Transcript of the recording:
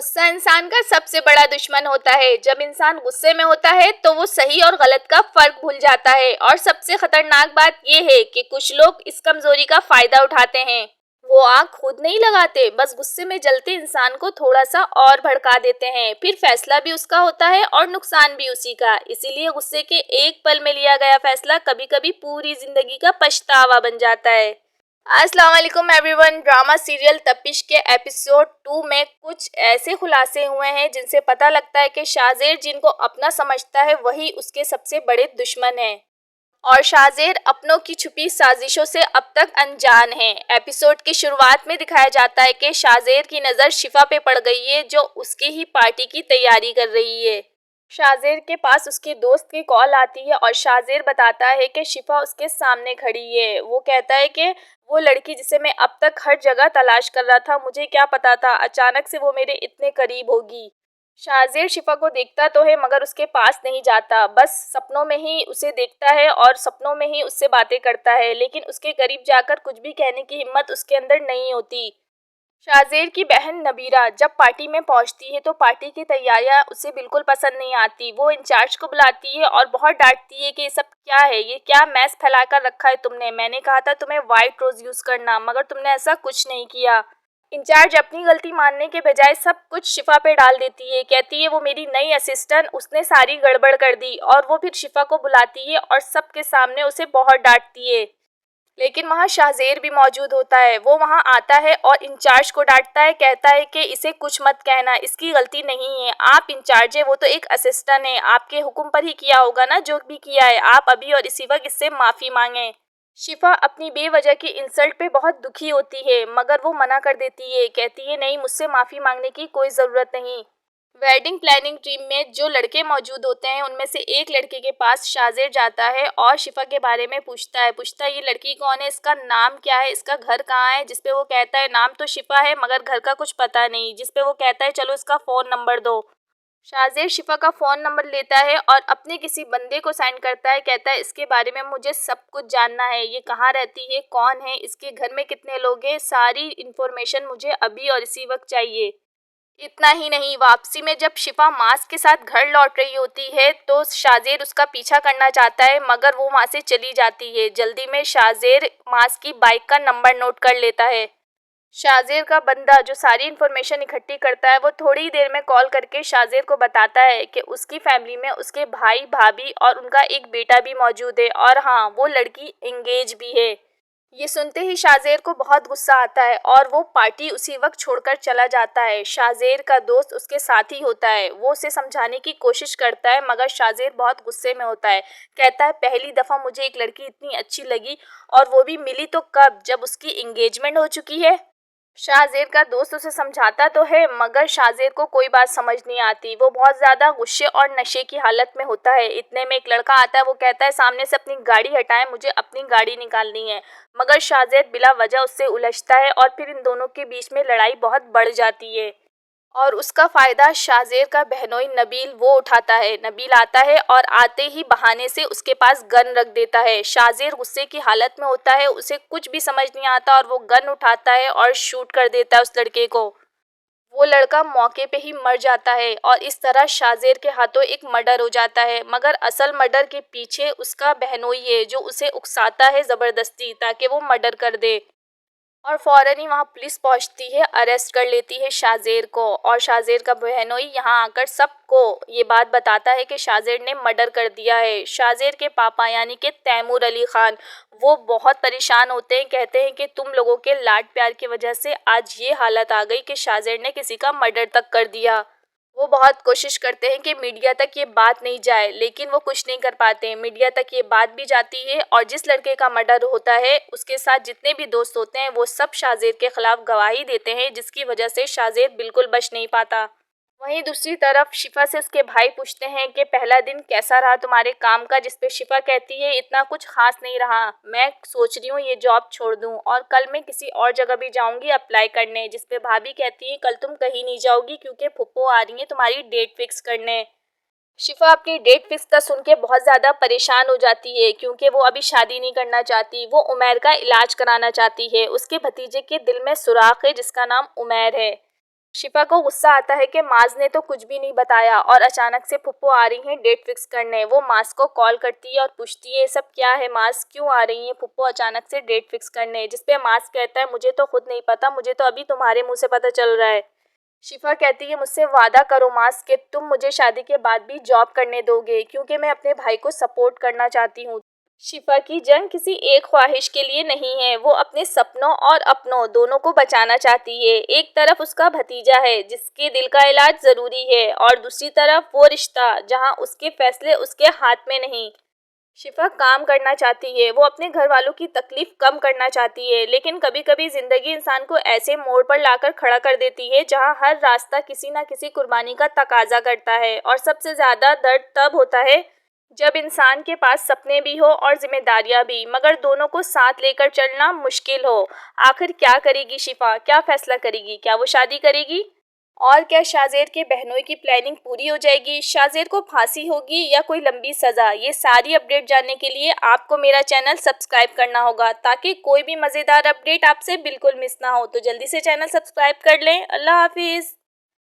गुस्सा इंसान का सबसे बड़ा दुश्मन होता है। जब इंसान गुस्से में होता है तो वो सही और गलत का फर्क भूल जाता है और सबसे खतरनाक बात ये है कि कुछ लोग इस कमजोरी का फायदा उठाते हैं। वो आग खुद नहीं लगाते, बस गुस्से में जलते इंसान को थोड़ा सा और भड़का देते हैं। फिर फैसला भी उसका होता है और नुकसान भी उसी का। इसीलिए गुस्से के एक पल में लिया गया फैसला कभी कभी पूरी जिंदगी का पछतावा बन जाता है। अस्सलाम वालेकुम एवरीवन। ड्रामा सीरियल तपिश के एपिसोड 2 में कुछ ऐसे खुलासे हुए हैं जिनसे पता लगता है कि शाहजेर जिनको अपना समझता है वही उसके सबसे बड़े दुश्मन है और शाहजेर अपनों की छुपी साजिशों से अब तक अनजान है। एपिसोड की शुरुआत में दिखाया जाता है कि शाहजेर की नज़र शिफा पे पड़ गई है जो उसकी ही पार्टी की तैयारी कर रही है। शाहजेर के पास उसके दोस्त की कॉल आती है और शाहजेर बताता है कि शिफा उसके सामने खड़ी है। वो कहता है कि वो लड़की जिसे मैं अब तक हर जगह तलाश कर रहा था, मुझे क्या पता था अचानक से वो मेरे इतने करीब होगी। शाहजेर शिफा को देखता तो है मगर उसके पास नहीं जाता, बस सपनों में ही उसे देखता है और सपनों में ही उससे बातें करता है, लेकिन उसके करीब जाकर कुछ भी कहने की हिम्मत उसके अंदर नहीं होती। शाहजेर की बहन नबीरा जब पार्टी में पहुंचती है तो पार्टी की तैयारियां उसे बिल्कुल पसंद नहीं आती। वो इंचार्ज को बुलाती है और बहुत डांटती है कि ये सब क्या है, ये क्या मैस फैला कर रखा है तुमने। मैंने कहा था तुम्हें वाइट रोज यूज करना, मगर तुमने ऐसा कुछ नहीं किया। इंचार्ज अपनी गलती मानने के बजाय सब कुछ शिफा पे डाल देती है। कहती है वो मेरी नई असिस्टेंट, उसने सारी गड़बड़ कर दी। और वो फिर शिफा को बुलाती है और सबके सामने उसे बहुत डांटती है। लेकिन वहाँ शाहजेर भी मौजूद होता है। वो वहाँ आता है और इंचार्ज को डांटता है, कहता है कि इसे कुछ मत कहना, इसकी गलती नहीं है। आप इंचार्ज है, वो तो एक असिस्टेंट है, आपके हुक्म पर ही किया होगा ना जो भी किया है। आप अभी और इसी वक्त इससे माफ़ी मांगे। शिफा अपनी बेवजह की इंसल्ट पे बहुत दुखी होती है मगर वो मना कर देती है। कहती है नहीं, मुझसे माफ़ी मांगने की कोई ज़रूरत नहीं। वेडिंग प्लानिंग टीम में जो लड़के मौजूद होते हैं उनमें से एक लड़के के पास शाहजेर जाता है और शिफा के बारे में पूछता है ये लड़की कौन है, इसका नाम क्या है, इसका घर कहाँ है। जिसपे वो कहता है नाम तो शिफा है मगर घर का कुछ पता नहीं। जिसपे वो कहता है चलो इसका फ़ोन नंबर दो। शाहजेर शिफा का फ़ोन नंबर लेता है और अपने किसी बंदे को सेंड करता है। कहता है इसके बारे में मुझे सब कुछ जानना है, ये कहाँ रहती है, कौन है, इसके घर में कितने लोग हैं, सारी इन्फॉर्मेशन मुझे अभी और इसी वक्त चाहिए। इतना ही नहीं, वापसी में जब शिफा मास्क के साथ घर लौट रही होती है तो शाहजेर उसका पीछा करना चाहता है मगर वो वहाँ से चली जाती है। जल्दी में शाहजेर मास्क की बाइक का नंबर नोट कर लेता है। शाहजेर का बंदा जो सारी इन्फॉर्मेशन इकट्ठी करता है वो थोड़ी ही देर में कॉल करके शाहजेर को बताता है कि उसकी फैमिली में उसके भाई भाभी और उनका एक बेटा भी मौजूद है और हाँ, वो लड़की एंगेज भी है। ये सुनते ही शाहजेर को बहुत गुस्सा आता है और वो पार्टी उसी वक्त छोड़कर चला जाता है। शाहजेर का दोस्त उसके साथ ही होता है। वो उसे समझाने की कोशिश करता है मगर शाहजेर बहुत गुस्से में होता है। कहता है पहली दफ़ा मुझे एक लड़की इतनी अच्छी लगी और वो भी मिली तो कब, जब उसकी एंगेजमेंट हो चुकी है। शाहजेर का दोस्त उसे समझाता तो है मगर शाहजेर को कोई बात समझ नहीं आती। वो बहुत ज़्यादा गुस्से और नशे की हालत में होता है। इतने में एक लड़का आता है। वो कहता है सामने से अपनी गाड़ी हटाएं, मुझे अपनी गाड़ी निकालनी है। मगर शाहजेर बिला वजह उससे उलझता है और फिर इन दोनों के बीच में लड़ाई बहुत बढ़ जाती है और उसका फ़ायदा शाहजेर का बहनोई नबील वो उठाता है। नबील आता है और आते ही बहाने से उसके पास गन रख देता है। शाहजेर गुस्से की हालत में होता है, उसे कुछ भी समझ नहीं आता और वो गन उठाता है और शूट कर देता है उस लड़के को। वो लड़का मौके पे ही मर जाता है और इस तरह शाहजेर के हाथों एक मर्डर हो जाता है। मगर असल मर्डर के पीछे उसका बहनोई है जो उसे उकसाता है ज़बरदस्ती ताकि वो मर्डर कर दे और फ़ौरन ही वहाँ पुलिस पहुँचती है, अरेस्ट कर लेती है शाहजेर को। और शाहजेर का बहनोई यहाँ आकर सबको ये बात बताता है कि शाहजेर ने मर्डर कर दिया है। शाहजेर के पापा यानी कि तैमूर अली ख़ान वो बहुत परेशान होते हैं। कहते हैं कि तुम लोगों के लाड प्यार की वजह से आज ये हालत आ गई कि शाहजेर ने किसी का मर्डर तक कर दिया। वो बहुत कोशिश करते हैं कि मीडिया तक ये बात नहीं जाए, लेकिन वो कुछ नहीं कर पाते। मीडिया तक ये बात भी जाती है और जिस लड़के का मर्डर होता है उसके साथ जितने भी दोस्त होते हैं वो सब शाहजेर के खिलाफ गवाही देते हैं, जिसकी वजह से शाहजेर बिल्कुल बच नहीं पाता। वहीं दूसरी तरफ शिफा से उसके भाई पूछते हैं कि पहला दिन कैसा रहा तुम्हारे काम का। जिस पे शिफा कहती है इतना कुछ खास नहीं रहा, मैं सोच रही हूँ ये जॉब छोड़ दूँ और कल मैं किसी और जगह भी जाऊँगी अप्लाई करने। जिस पे भाभी कहती है कल तुम कहीं नहीं जाओगी क्योंकि फुप्पो आ रही है तुम्हारी डेट फिक्स करने। शिफा अपनी डेट फिक्स का सुन के बहुत ज़्यादा परेशान हो जाती है क्योंकि वो अभी शादी नहीं करना चाहती। वो उमैर का इलाज कराना चाहती है। उसके भतीजे के दिल में सुराख है जिसका नाम उमैर है। शिफा को गुस्सा आता है कि माज ने तो कुछ भी नहीं बताया और अचानक से फुप्पो आ रही हैं डेट फिक्स करने। वो माज को कॉल करती है और पूछती है सब क्या है माज, क्यों आ रही हैं फुप्पो अचानक से डेट फिक्स करने। जिसपे माज कहता है मुझे तो खुद नहीं पता, मुझे तो अभी तुम्हारे मुंह से पता चल रहा है। शिफा कहती है मुझसे वादा करो माज कि तुम मुझे शादी के बाद भी जॉब करने दोगे, क्योंकि मैं अपने भाई को सपोर्ट करना चाहती हूँ। शिफा की जंग किसी एक ख्वाहिश के लिए नहीं है, वो अपने सपनों और अपनों दोनों को बचाना चाहती है। एक तरफ उसका भतीजा है जिसके दिल का इलाज ज़रूरी है और दूसरी तरफ वो रिश्ता जहां उसके फैसले उसके हाथ में नहीं। शिफा काम करना चाहती है, वो अपने घर वालों की तकलीफ कम करना चाहती है, लेकिन कभी कभी ज़िंदगी इंसान को ऐसे मोड़ पर लाकर खड़ा कर देती है जहां हर रास्ता किसी न किसी कुर्बानी का तकाजा करता है। और सबसे ज़्यादा दर्द तब होता है जब इंसान के पास सपने भी हो और जिम्मेदारियां भी, मगर दोनों को साथ लेकर चलना मुश्किल हो। आखिर क्या करेगी शिफा, क्या फैसला करेगी, क्या वो शादी करेगी और क्या शाज़ेर के बहनोई की प्लानिंग पूरी हो जाएगी, शाज़ेर को फांसी होगी या कोई लंबी सज़ा। ये सारी अपडेट जानने के लिए आपको मेरा चैनल सब्सक्राइब करना होगा ताकि कोई भी मज़ेदार अपडेट आपसे बिल्कुल मिस ना हो। तो जल्दी से चैनल सब्सक्राइब कर लें। अल्लाह हाफिज़।